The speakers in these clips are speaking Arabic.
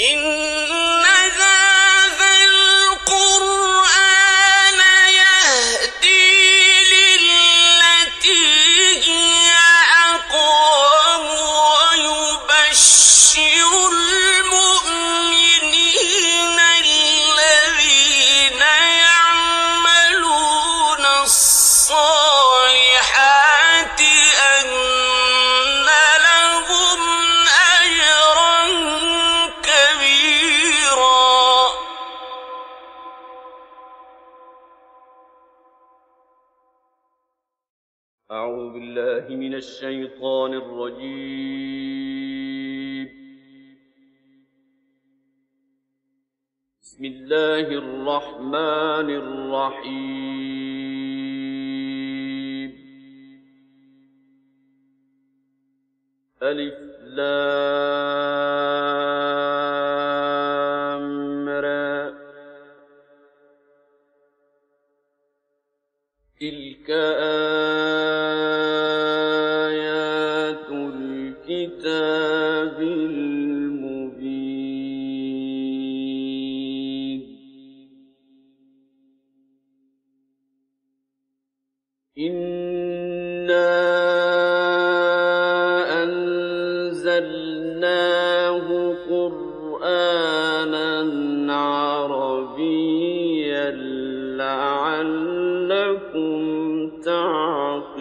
إن هذا القرآن يهدي للتي هي أقوم ويبشر المؤمنين الذين يعملون الصالحات أن لهم أجرا كبيرا. أعوذ بالله من الشيطان الرجيم. بسم الله الرحمن الرحيم. ألف لام را. تلك آيات الكتاب المبين. إنا أنزلناه قرآنا عربيا لعلكم تعقلون.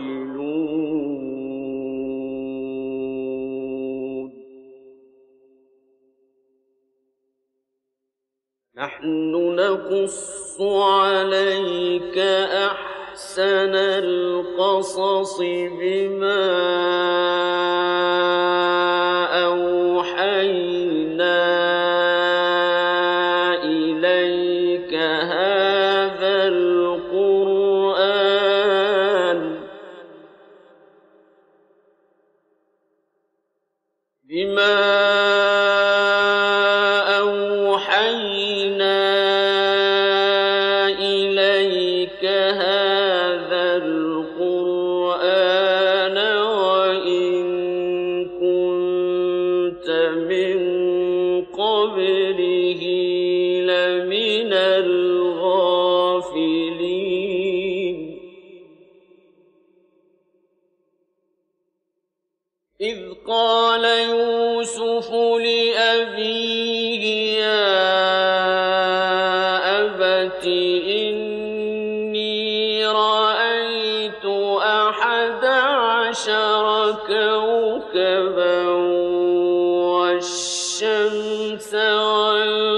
نحن نقص عليك أحسن القصص بما أوحينا إليك هذا القرآن وإن كنت من قبله لمن الغافلين. إذ قال يوسف لأبيه يا أبت إني رأيت 11 كوكبا والشمس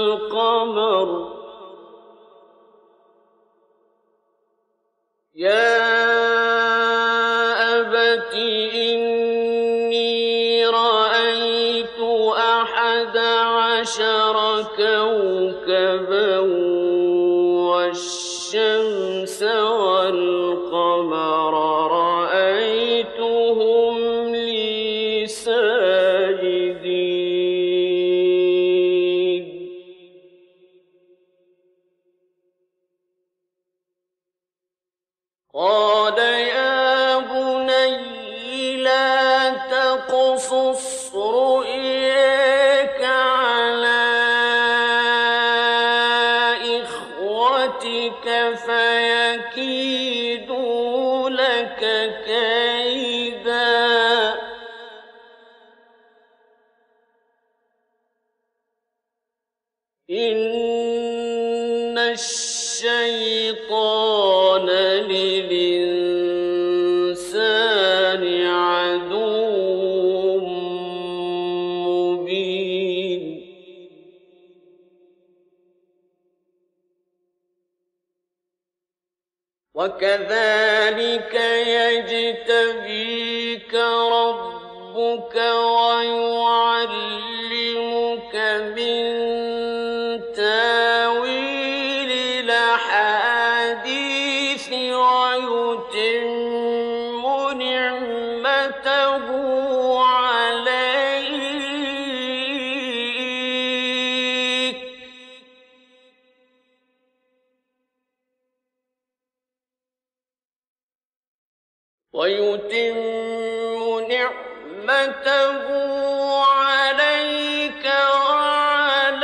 والقمر. يا أبت إني رأيت 11 كوكبا والشمس والقمر رأيتهم لي ساجدين. قال يا بني لا تقصص رؤياك على إخوتك فيكيدوا لك كيدا. إن الشيطان للإنسان عدو مبين. وكذلك يجتبيك ربك ويعلمك من تاويل الأحاديث ويتم نعمته عليك وعلى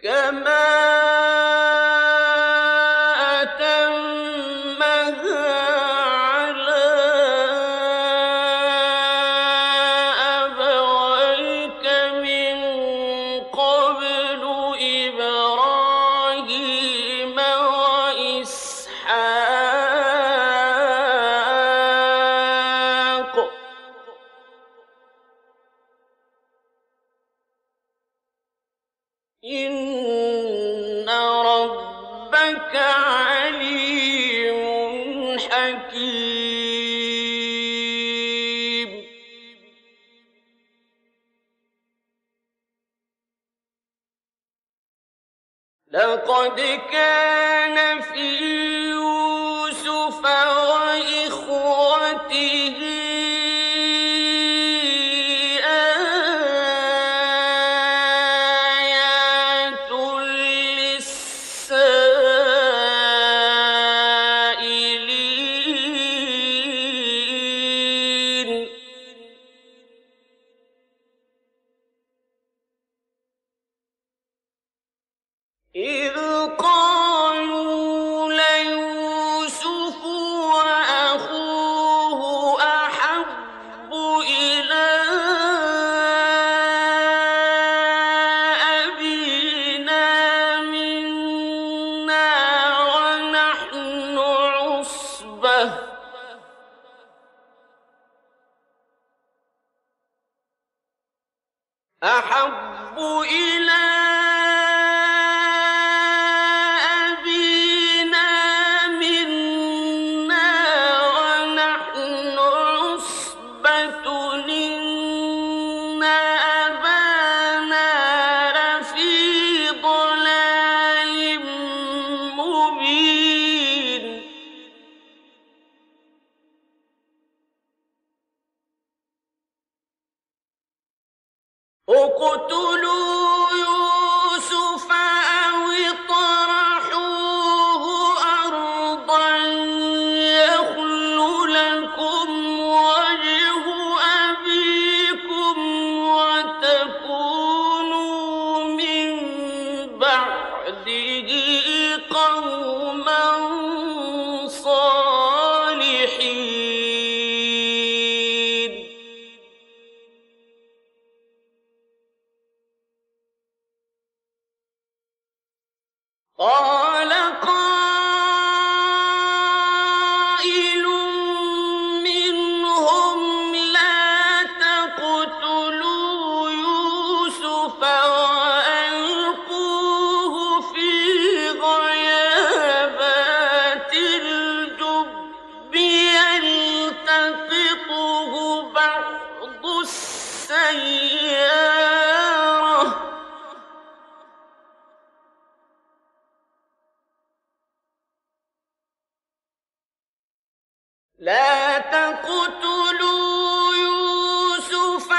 كما أتمها على أبويك من قبل إبراهيم وإسحاق إن ربك عليم حكيم. لقد كان في يوسف وإخوته آيات للسائلين إذ قالوا ليوسف وأخوه أحب إلى أبينا منا ونحن عصبة أحب إلى أبينا منا ونحن عصبة إن أبانا لفي ضلال مبين. اقتلوا يوسف أو اطرحوه أرضا يخل لكم وجه أبيكم وتكونوا من بعده قوما صالحين. قال قائل منهم لا تقتلوا يوسف وألقوه في غيابات الجب يلتقطه بعض السيارة لا تقتلوا يوسف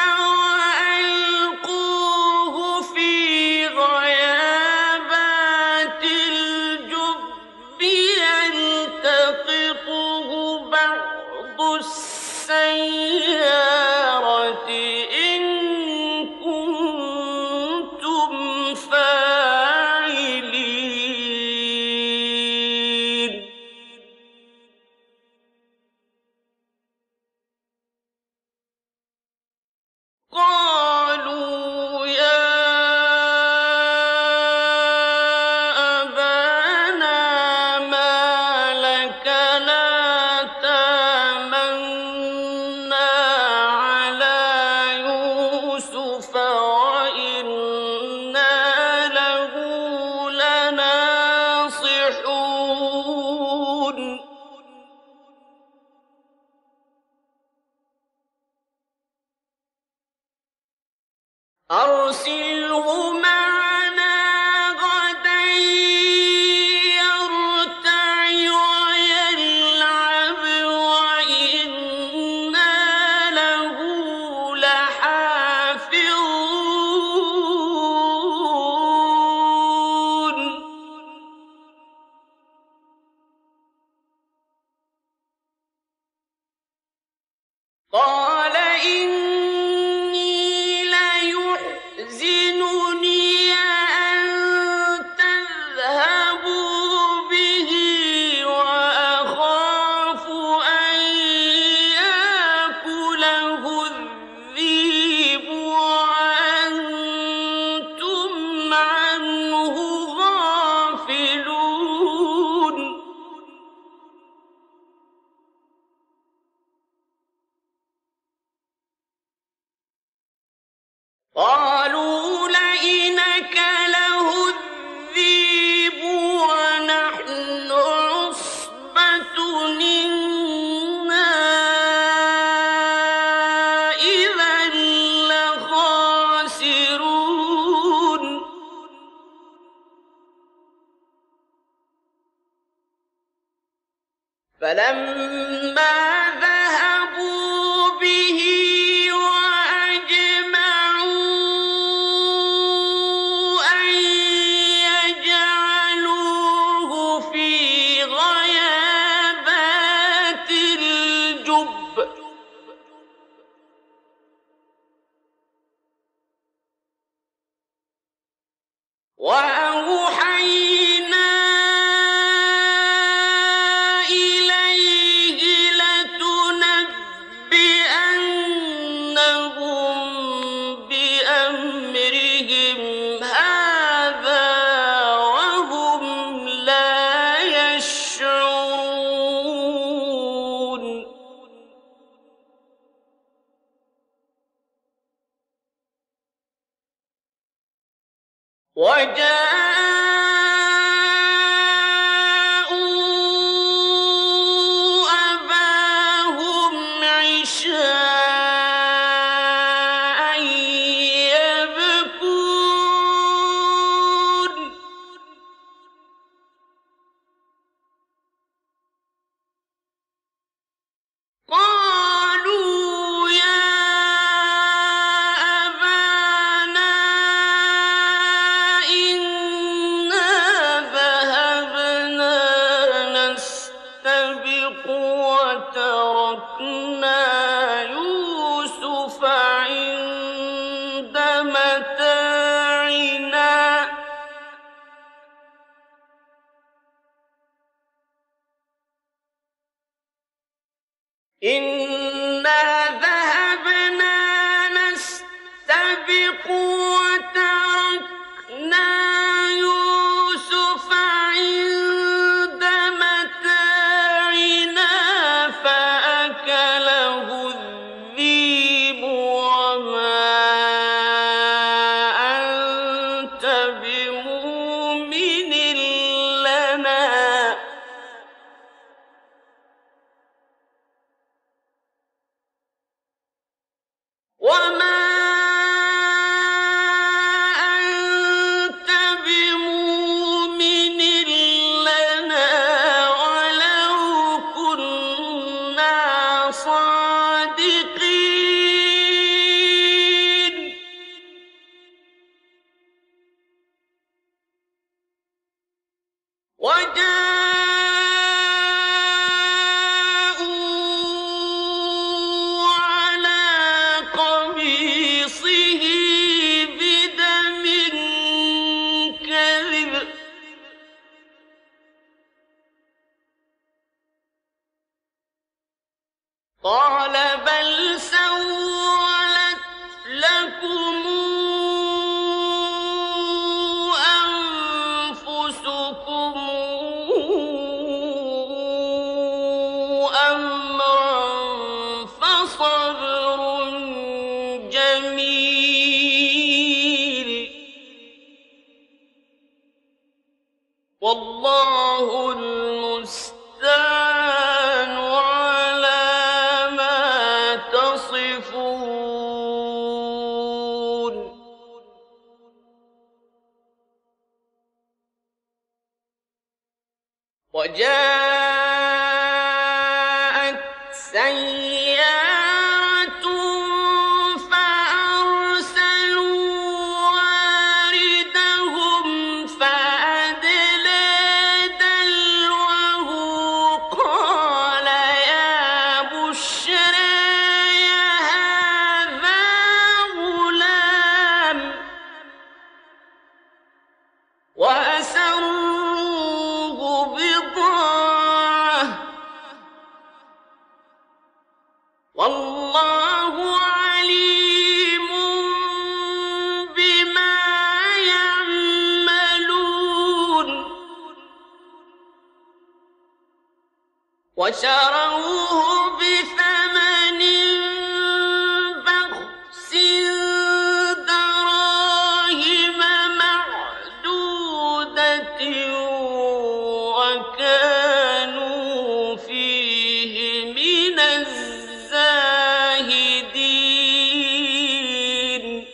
وألقوه في غيابات الجب يلتقطه بعض السيارة إن كنتم فاعلين. قالوا يا أبانا ما لك لا تأمنا على يوسف وإنا له لناصحون. أرسله معنا غدا يرتع ويلعب وإنا له لحافظون. قال إني يحزنني أن تذهبوا بأخي فأذهب معكم وأكون معكم رسولا. قالوا يا أبانا ما لك لا تأمنا على يوسف وإنا له لناصحون. أرسله معنا غدا يرتع ويلعب وإنا له لحافظون. قال إني لا يحزنني أن فلما ذهبوا به وأجمعوا أن يجعلوه في غيابات الجب وأوحينا إليه لتنبئنهم بأمرهم هذا وهم لا يشعرون وجاءوا أباهم عشاء يبكون قالوا يا أبانا إنا ذهبنا نستبق وتركنا يوسف عند متاعنا إنا ذهبنا نستبق وتركنا يوسف عند متاعنا فأكله الذئب وما أنت بمؤمن لنا وما أنت بمؤمن لنا ولو كنا صادقين وجاءوا على قميصه بدم كذب قال بل سولت لكم أنفسكم أمرا فصبر جميل والله المستعان على ما تصفون وجاءت سيارة فأرسلوا واردهم فأدلى دلوه قال يا بشرى هذا غلام وأسروه بضاعة والله عليم بما يعملون وشروه بثمن بخس دراهم معدودة وكانوا فيه من الزاهدين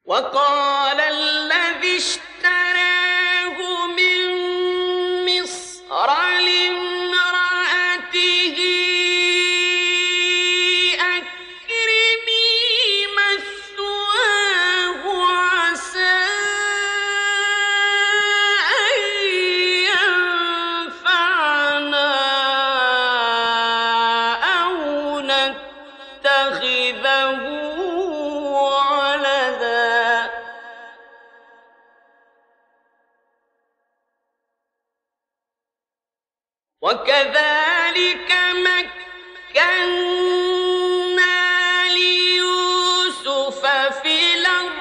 وقال الذي اشترى وكذلك مكنا ليوسف في الأرض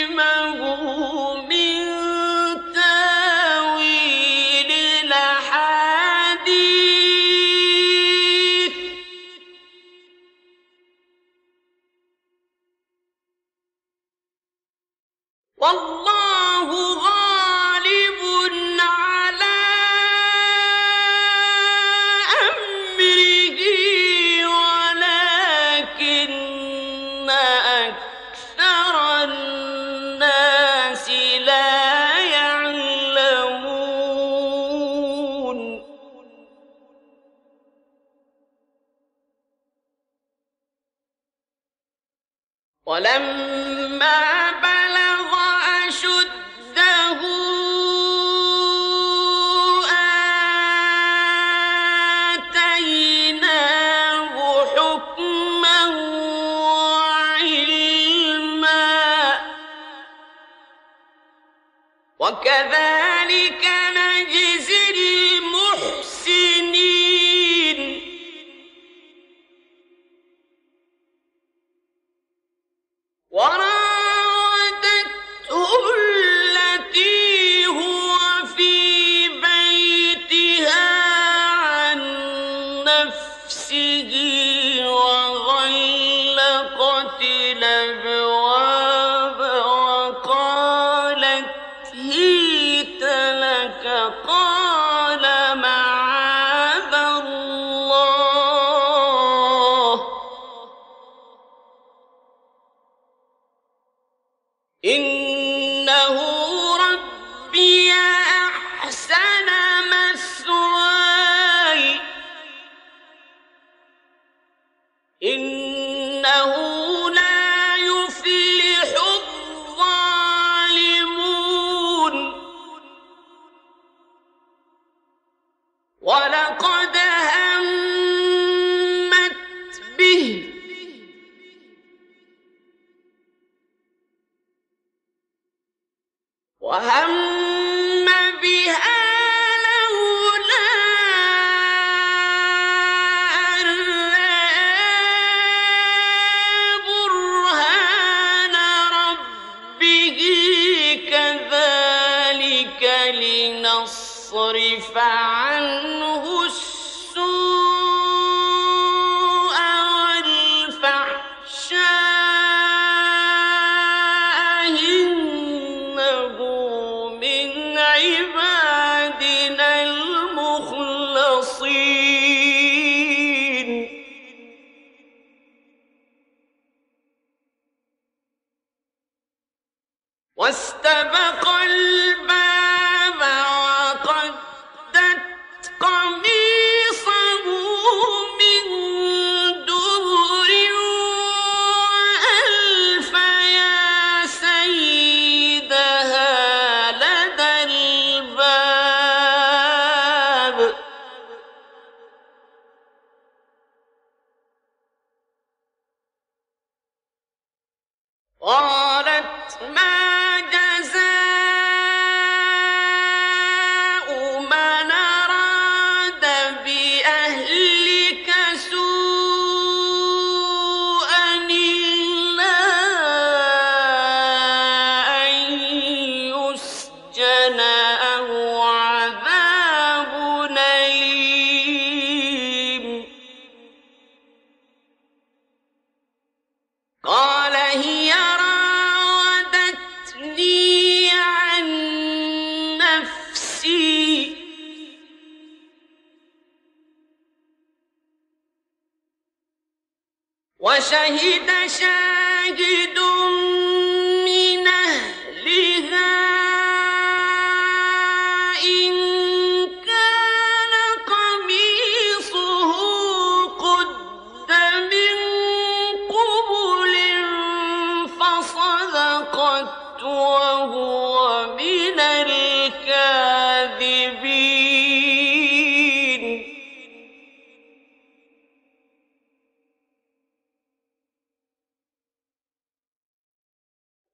ولنعلمه من تاويل الأحاديث والله غالب على أمره ولكن أكثر الناس لا يعلمون ولما بلغ أشده آتيناه حكما وعلما وكذلك نجزي المحسنين وراودته التي هو في بيتها عن نفسه وغلقت الأبواب وقالت هيت لك قال معاذ الله إنه ربي أحسن مثواي إنه لا يفلح الظالمون ولقد همت به وهم بها لولا أن رأى برهان ربه كذلك لنصرف عنه السوء والفحشاء إنه من عبادنا المخلصين واستبق الباب وقدت قميصه من دبر وألف يا سيدها لدى الباب قالت ما جزاء من أراد بأهلك سوءا إلا أن يسجن أو عذاب أليم قال هي راودتني عن نفسي وشهد شاهد من أهلها إن كان قميصه قد من قبل فصدقت وهو من الكاذبين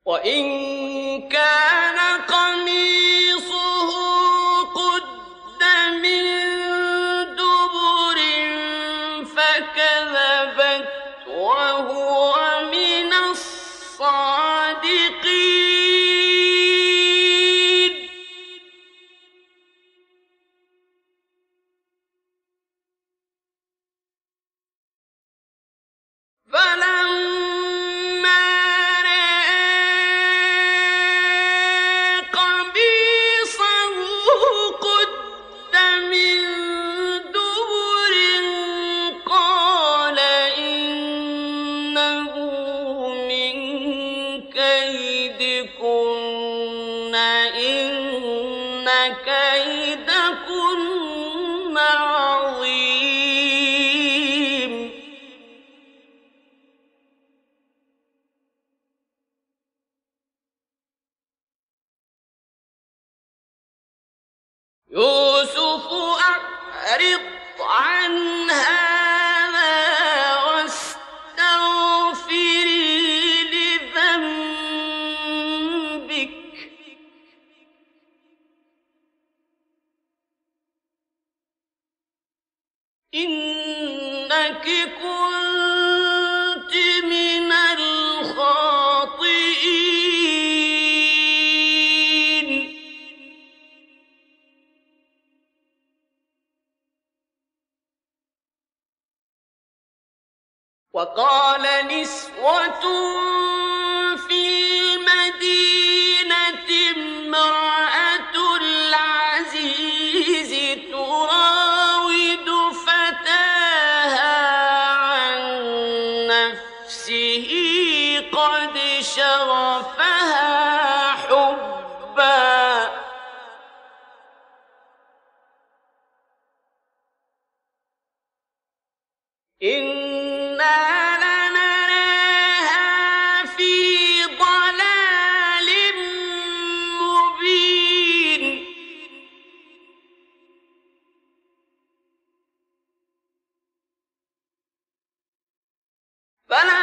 وإن كان قميصه الصادقين فلما رأى قميصه قد من دبر قال إنه من كيدكن إن كيدكن عظيم يوسف أعرض عن هذا واستغفري لذنبك إنك كنت من الخاطئين وقال نسوة في المدينة امرأة العزيز تراود فتاها عن نفسه قد شغفها حبا إنا لنراها في ضلال مبين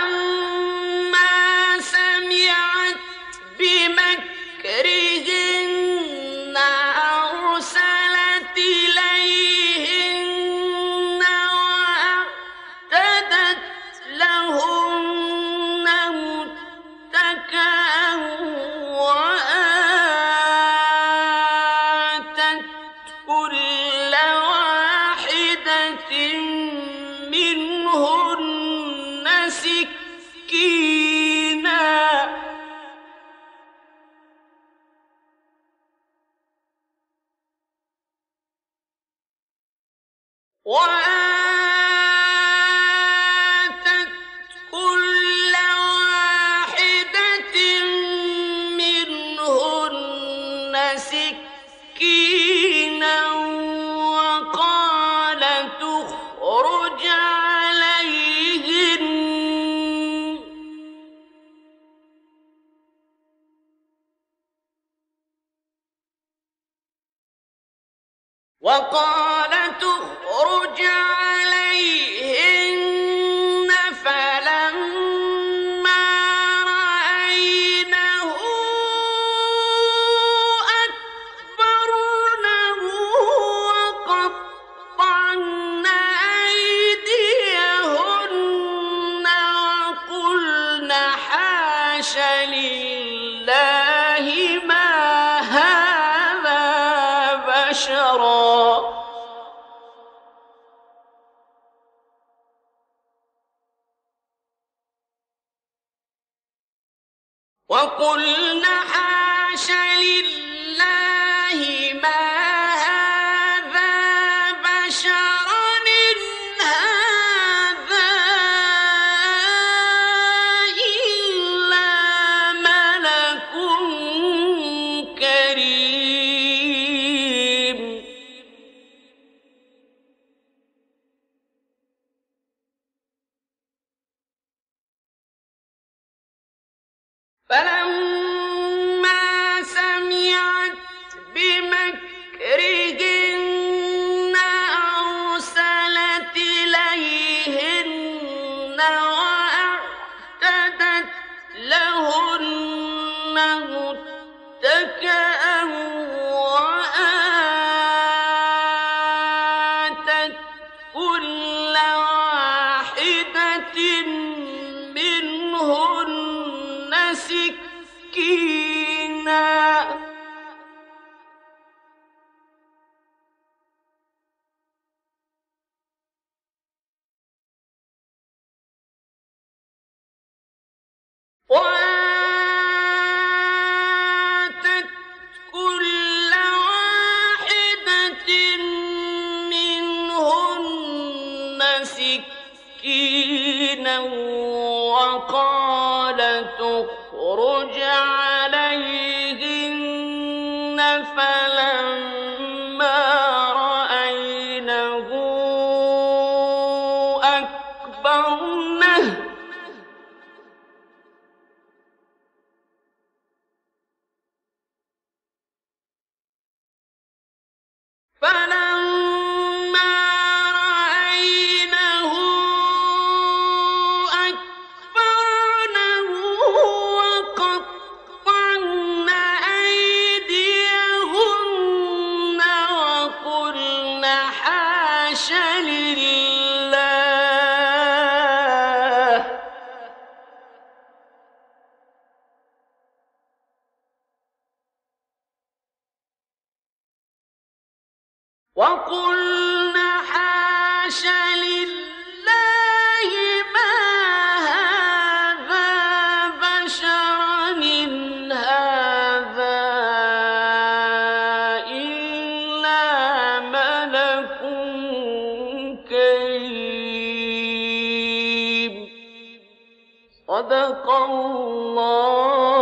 فلما سمعت بمكرهن أرسلت إليهن وأعتدت لهن متكئا وآتت كل واحدة منهن سكينا وآتت كل واحدة منهن سكينا وقالت اخرج عليهن فلما رأينه أكبرنه وقطعن أيديهن وقلن حاش لله ما هذا بشرا وقلن حاش لله ما هذا بشرا إن هذا إلا ملك كريم فلما سمعت بمكرهن أرسلت إليهن وأعتدت لهن متكئا وآتت كل واحدة منهن سكينا وآتت كل واحدة منهن سكينا وقالت اخرج عليهن فلما رأينه أكبرنه وقطعن أيديهن وقلن حاش لله ما هذا بشرا إن هذا إلا ملك كريم صدق الله